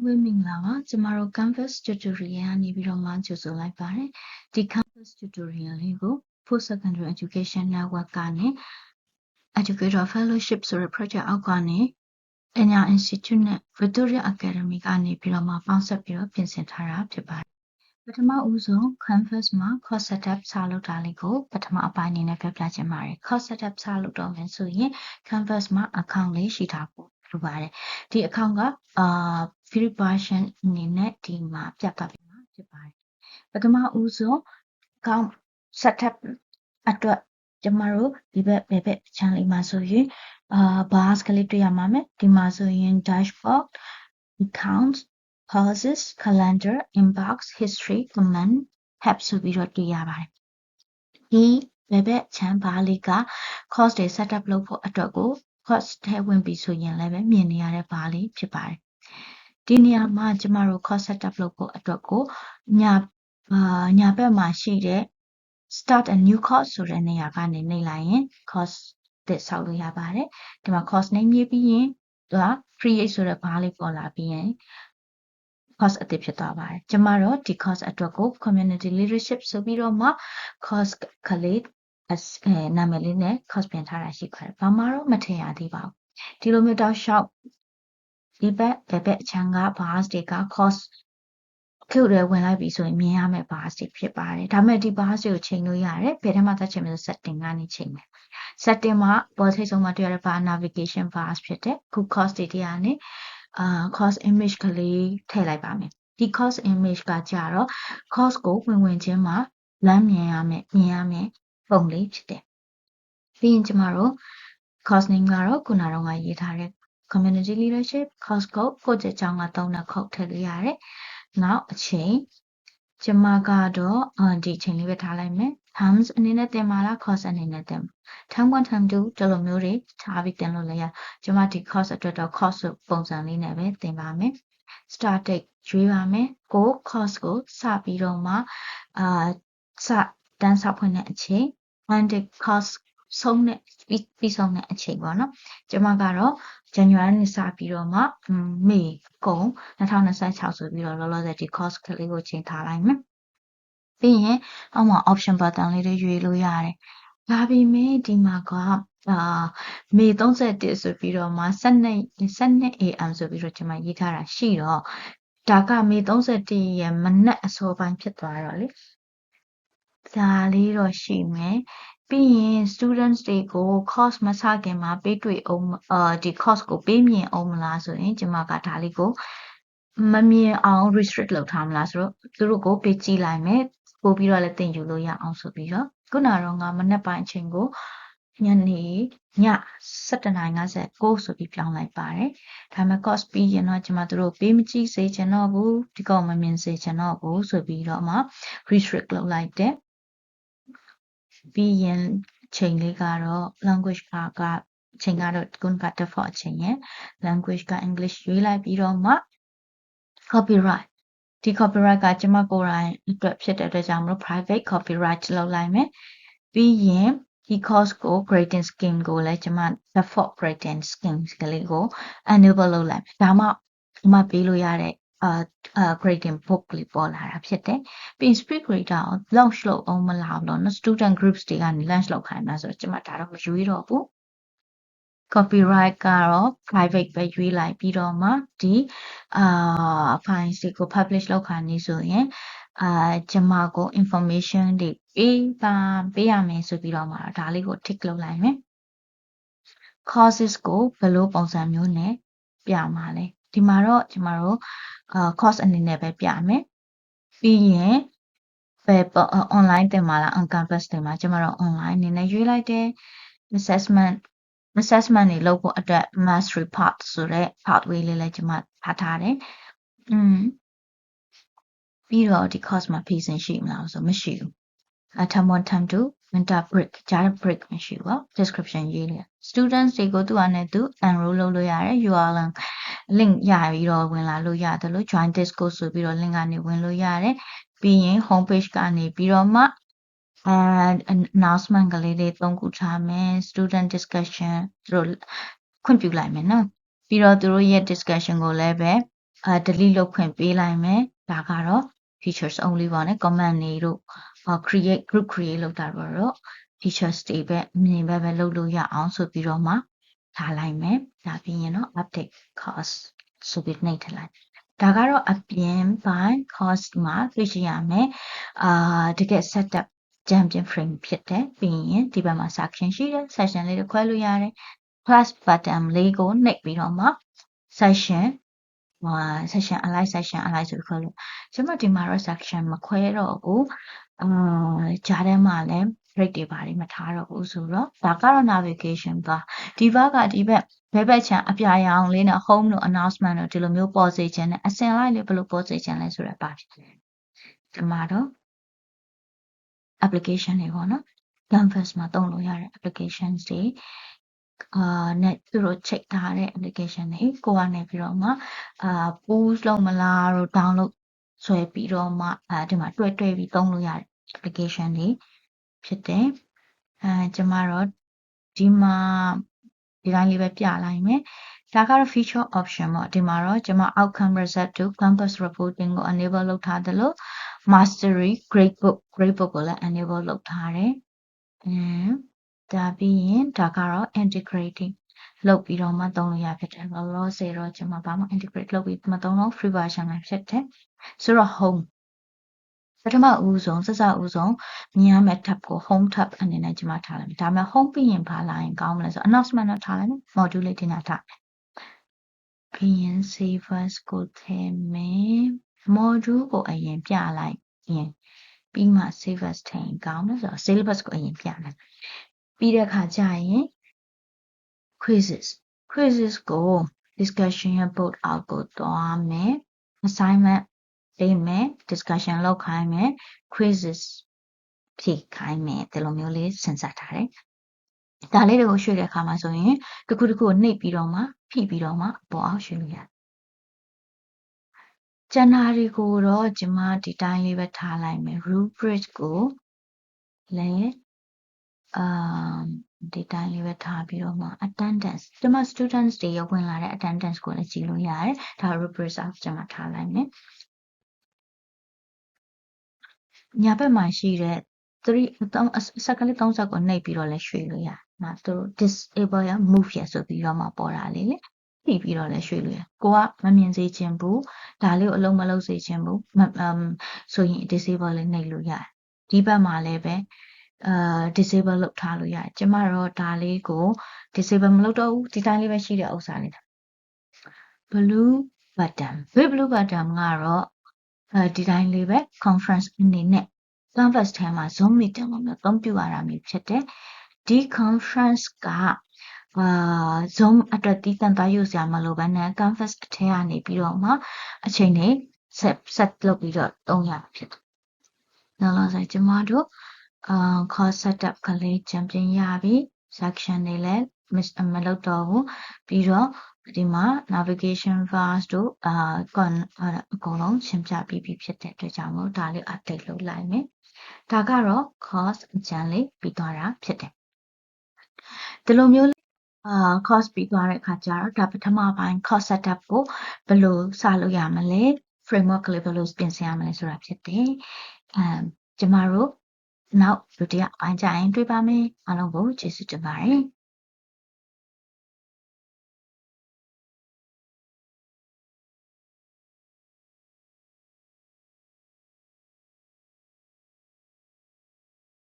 ဝေးမင်္ဂလာပါကျမတို့ Canvas tutorial ကနေပြီးတော့မှကြိုဆိုလိုက်ပါတယ်ဒီ Canvas tutorial လေးကို Post Secondary Education Network ကနေ Educator Fellowship ဆိုတဲ့ project အောက်ကနေ Enya Institute နဲ့ Victoria Academy ကနေပြီးတော့မှပေါင်းစပ်ပြီးတော့ပြင်ဆင်ထားတာဖြစ်ပါတယ်ပထမဦးဆုံး Canvas မှာ course setup စလုပ်တာလေးကိုပထမအပိုင်းအနေနဲ့ပြောပြချင်ပါတယ် course setup စလုပ်တော့မယ်ဆိုရင် Canvas မှာ account လေးရှိထားဖို့လိုပါတယ်ဒီ account ကfree version အနေနဲ့ဒီမှာပြသပေးမှာဖြစ်ပါတယ်ပထမဦးဆုံး account setup အတွက်ကျမတို့ဒီဘက် channel မှာဆိုရင်bars ကလေးတွေ့ရမှာမယ်ဒီမှာဆိုရင် dashboard accounts courses calendar inbox history comment tab ဆိုပြီးတော့တွေ့ရပါတယ်ဒီဘက် channel bar လေးက course တွေ setup လုပ်ဖို့အတွက်ကို course ထဲဝင်ပြီဆိုရင်လည်းမြင်နေရတဲ့ bar လေးဖြစ်ပါတယ်ဒီနေရာမှာကျမတို့ course setup လုပ်ဖို့အတွက်ကိုညာဘက်မှာရှိတဲ့ start a new course ဆိုတဲ့နေရာကနေနှိပ်လိုက်ရင် course တက်ဆောက်လို့ရပါတယ်ဒီမှာ course name ရေးပြီးရင်သူက create ဆိုတဲ့ bar လေးပေါ်လာပြီးရင် course အသစ်ဖြစ်သွားပါတယ်ကျမတို့ဒီ course အတွက်ကို community leadership ဆိုပြီးတော့မှ course ကလေးနာမည်လေးနဲ့ course ပြင်ထားတာရှိပါတယ်ဘာမှတော့မထင်ရသေးပါဘူးဒီလိုမျိုးတောက်လျှောက်ဒီဘက်အချမ်းက bars တွေက course ခုတွေဝင်လိုက်ပြီဆိုရင်မြင်ရမယ့် bars တွေဖြစ်ပါတယ်ဒါပေမဲ့ဒီ bars တွေကိုချိန်လို့ရတယ်ဘယ်ထဲမှာသက်ချိန်မလို့ setting ကနေချိန်မယ် setting မှာပေါ်ထိပ်ဆုံးမှာတွေ့ရတဲ့ bar navigation bars ဖြစ်တဲ့ခု course တွေတရားနဲ့course image ကလေးထည့်လိုက်ပါမယ်ဒီ course image ကကြတော့ course ကိုဝင်ချင်းမှာလမ်းမြင်ရမယ့်ပုံလေးဖြစ်တယ်ပြီးရင်ကျမတို့ course name ကတော့ခုနကတော့ရေးထားတဲ့ community leadership course code ကိုယ့်ကြောင့်ကသုံးတဲ့ code ထည့်လို့ရတယ်နောက်အချိန်ကျမကတော့ဒီအချိန်လေးပဲထားလိုက်မယ် terms အနေနဲ့တင်ပါလား course အနေနဲ့တင် term 1 term 2ဒီလိုမျိုးတွေထားပြီးတင်လို့လည်းရကျမဒီ course အတွက်တော့ course ပုံစံလေးနဲ့ပဲတင်ပါမယ် start date ရွေးပါမယ်ကို course ကိုစပြီးတော့မှစတန်းစဖွင့်တဲ့အချိန် end course ဆုံးတဲ့ပြီးဆုံးတဲ့အချိန်ပေါ့နော်ကျမကတော့ January နဲ့စပြီးတော့မှ May ကုန်2026ဆိုပြီးတော့လောလောဆယ်ဒီ course ကလေးကိုချိန်ထားလိုက်မယ်ပြီးရင်အောက်မှာ option button လေးတွေရွေးလို့ရတယ်ဒါပေမဲ့ဒီမှာကMay 31ဆိုပြီးတော့မှ12 AM ဆိုပြီးတော့ကျမရေးထားတာရှိတော့ဒါကMay 31ရဲ့မနက်အစောပိုင်းဖြစ်သွားတော့လေဒါလေးတော့ရှိမယ်ပြီးရင် students တွေကို course မစခင်မှာပေးတွေ့အောင်ဒီ course ကိုပေးမြင်အောင်မလားဆိုရင်ကျမကဒါလေးကိုမမြင်အောင် restrict လုပ်ထားမလားဆိုတော့သူတို့ကိုပေးကြည့်လိုက်မယ်ပို့ပြီးတော့လည်းသင်ယူလို့ရအောင်ဆိုပြီးတော့ခုနကတော့ငါမနက်ပိုင်းအချိန်ကိုညနေည7:59ဆိုပြီးပြောင်းလိုက်ပါတယ်ဒါပေမဲ့ course ပြီးရင်တော့ကျမတို့ပေးမကြည့်စေချင်တော့ဘူးဒီကောင်မမြင်စေချင်တော့ဘူးဆိုပြီးတော့မှ restrict လုပ်လိုက်တယ်ပြီးရင်ချိန်လေးကတော့ language ကချိန်ကတော့ခုနက default အချိန်ရယ် language က English ရွေးလိုက်ပြီးတော့မှ copyright ဒီ copyright ကကျမကိုယ်တိုင်အတွက်ဖြစ်တဲ့အတွက်ကြောင့်မလို့ private copyright လုပ်လိုက်မယ်ပြီးရင်ဒီ course ကို grading scheme ကိုလည်းကျမ default grading scheme ကလေးကို enable လုပ်လိုက်ဒါမှဒီမှာပေးလို့ရတဲ့ grading book လေးပေါ်လာတာဖြစ်တယ်ပြီးရင် speed grader ကို launch လုပ်အောင်မလားတော့နော် student groups တွေကနေ launch လုပ်ခိုင်းမှာဆိုတော့ကျမဒါတော့မရွေးတော့ဘူး copyright ကတော့ private ပဲရွေးလိုက်ပြီးတော့မှဒီ files တွေကို publish လုပ်ခိုင်းနေဆိုရင်ကျမကို information တွေပေးရမယ်ဆိုပြီးတော့မှဒါလေးကို tick လုပ်လိုက်မယ် courses ကိုဘယ်လိုပုံစံမျိုးနဲ့ပြမှာလဲဒီမှာတော့ကျမတို့course အနေနဲ့ပဲပြမယ်ပြီးရင်ဘယ် online တင်မှာလား on campus တင်မှာကျမတို့ online အနေနဲ့ရွေးလိုက်တယ် assessment တွေလုပ်ဖို့အတွက် mastery path ဆိုတဲ့ pathway လေးလည်းကျမထားတယ်ပြီးတော့ဒီ course မှာ fees ရှိမလားဆိုမရှိဘူးterm 1 term 2 winter break ကြား break မရှိဘူး description ရေးလိုက် students တွေကိုသူ့အနေနဲ့သူ enroll လုပ်လို့ရတယ် URL link ရပြီးတော့ဝင်လာလို့ရတယ်လို့ join discourse ဆိုပြီးတော့ link ကနေဝင်လို့ရတယ်ပြီးရင် home page ကနေပြီးတော့မှannouncement ကလေးတွေ3ခုထားမယ် student discussion သူတို့ခွင့်ပြုလိုက်မယ်နော်ပြီးတော့သူတို့ရဲ့ discussion ကိုလည်းပဲ delete လုပ်ခွင့်ပေးလိုက်မယ်ဒါကတော့ features only ပါနဲ့ comment တွေတို့ create group create လုပ်တာတော့ features တွေပဲမြင်ပဲလုပ်လို့ရအောင်ဆိုပြီးတော့မှထားလိုက်မယ်ဒါပြီးရင်တော့ update cost ဆိုပြီးနှိပ်ထလိုက်ဒါကတော့အပြင်ပိုင်း cost မှာတွေ့ရှိရမယ်တကယ် setup champion frame ဖြစ်တယ်ပြီးရင်ဒီဘက်မှာ section ရှိတယ် section လေးတွေခွဲလို့ရတယ် plus button လေးကိုနှိပ်ပြီးတော့မှ section section align ဆိုပြီးခွဲလို့ကျွန်မဒီမှာတော့ section မခွဲတော့ဘူးကြားထဲမှာလည်း break တွေပါတယ်မထားတော့ဘူးဆိုတော့ဒါကတော့ navigation bar ဒီဘက်ကဒီဘက်ဘယ်ဘက်ချမ်းအပြာရောင်လေးနဲ့ home တို့ announcement တို့ဒီလိုမျိုးပေါ်စေခြင်းနဲ့အစင်လိုက်လေးဘယ်လိုပေါ်စေခြင်းလဲဆိုတော့ပါဖြစ်တယ်ဒီမှာတော့ application တွေပေါ့နော် canvas မှာသုံးလို့ရတဲ့ applications တွေနဲ့သူတို့ check ထားတဲ့ application တွေကိုကနေပြီးတော့မှpost လုပ်မလားတို့ download ဆွဲပြီးတော့မှဒီမှာတွဲပြီးသုံးလို့ရတဲ့ application တွေဖြစ်တယ်ကျွန်မတော့ဒီမှာဒီတိုင်းလေးပဲပြလိုက်မယ်ဒါကတော့ feature option ပေါ့ဒီမှာတော့ကျွန်မ outcome result to campus reporting ကို enable လုပ်ထားတယ်လို့ mastery gradebook ကိုလည်း enable လုပ်ထားတယ်ဒါပြီးရင်ဒါကတော့ integrating လုပ်ပြီးတော့မှသုံးလို့ရဖြစ်တယ်လောလောဆယ်တော့ကျွန်မဘာမှ integrate လုပ်ပြီးမသုံးတော့ free version မှာဖြစ်တယ်ဆိုတော့ home ပထမဦးဆုံးစဦးဆုံးမြင်ရမယ့် tab ကို home tab အနေနဲ့ကျွန်မထားလိုက်မယ်ဒါပေမဲ့ home ပြီးရင်ဘာလာရင်ကောင်းမလဲဆို announcement တော့ထားလိုက်မယ် module လေးတင်တာထားပြီးရင် save as ကိုထည့်မယ် module ကိုအရင်ပြလိုက်ရင်ပြီးမှ save as ထည့်ရင်ကောင်းတယ်ဆိုတော့ syllabus ကိုအရင်ပြလိုက်ပြီးတဲ့အခါကျရင် quizzes ကို discussion board အောက်ကိုသွားမယ် assignment ပေးမယ် discussion လုပ်ခိုင်းမယ် quizzes ဖြေခိုင်းမယ်ဒီလိုမျိုးလေးစဉ်းစားထားတယ်ဒါလေးတွေကိုရွှေ့တဲ့အခါမှာဆိုရင်တစ်ခုကိုနှိပ်ပြီးတော့မှဖိပြီးတော့မှအပေါ်အောင်ရွှေ့လို့ရတယ်ကျန်တာတွေကိုတော့ကျမဒီတိုင်းလေးပဲထားလိုက်မယ် rubric ကိုလည်းဒီတိုင်းလေးပဲထားပြီးတော့မှ attendance ကျမ students တွေရောက်ဝင်လာတဲ့ attendance ကိုလည်းကြည့်လို့ရတယ်ဒါ rubric အောက်ကျမထားလိုက်မယ်ညာဘက်မှာရှိတဲ့စက္ကလေး30ကိုနှိပ်ပြီးတော့လည်းရွှေ့လို့ရတယ်။သူတို့ disable ရ move ရဆိုပြီးတော့မှပေါ်တာလေးလေ။ပြီးပြီးတော့လည်းရွှေ့လို့ရ။ကိုကမမြင်စေချင်ဘူး။ဒါလေးကိုအလုံးမလုံးစေချင်ဘူး။ဆိုရင် disable လေးနှိပ်လို့ရတယ်။ဒီဘက်မှာလည်းပဲdisable လုပ်ထားလို့ရတယ်။ကျမတော့ဒါလေးကို disable မလုပ်တော့ဘူး။ဒီတိုင်းလေးပဲရှိတဲ့ဥစ္စာလေး။ blue button blue button ကတော့ဒီတိုင်းလေးပဲ conference အနေနဲ့ canvas ထဲမှာ zoom meeting ကိုမျိုးအသုံးပြုရတာမျိုးဖြစ်တယ်ဒီ conference ကzoom အတွက်တည်တံ့သွားယူစရာမလိုဘဲနဲ့ canvas အထဲကနေပြီးတော့မှအချိန်တွေ set လုပ်ပြီးတော့သုံးရဖြစ်တယ်နောက်လာဆိုကျမတို့course setup ကလေးချန်ပြင်ရပြီ section တွေလည်းမလုပ်တော့ဘူးပြီးတော့ဒီမှာ navigation bars တို့အကုန်လုံးရှင်းပြပြီးဖြစ်တဲ့အတွက်ကြောင့်မို့ဒါလေး update လုပ်လိုက်မယ်ဒါကတော့ course အကျဉ်းလေးပြီးသွားတာဖြစ်တယ်ဒီလိုမျိုးcourse ပြီးသွားတဲ့အခါကျတော့ဒါပထမပိုင်း course setup ကိုဘယ်လိုစလုပ်ရမလဲ framework ကလေးဘယ်လိုပြင်ဆင်ရမလဲဆိုတာဖြစ်တယ်ကျမတို့နောက်ဒုတိယပိုင်းကျရင်တွေ့ပါမယ်အားလုံးကိုကျေးဇူးတင်ပါတယ်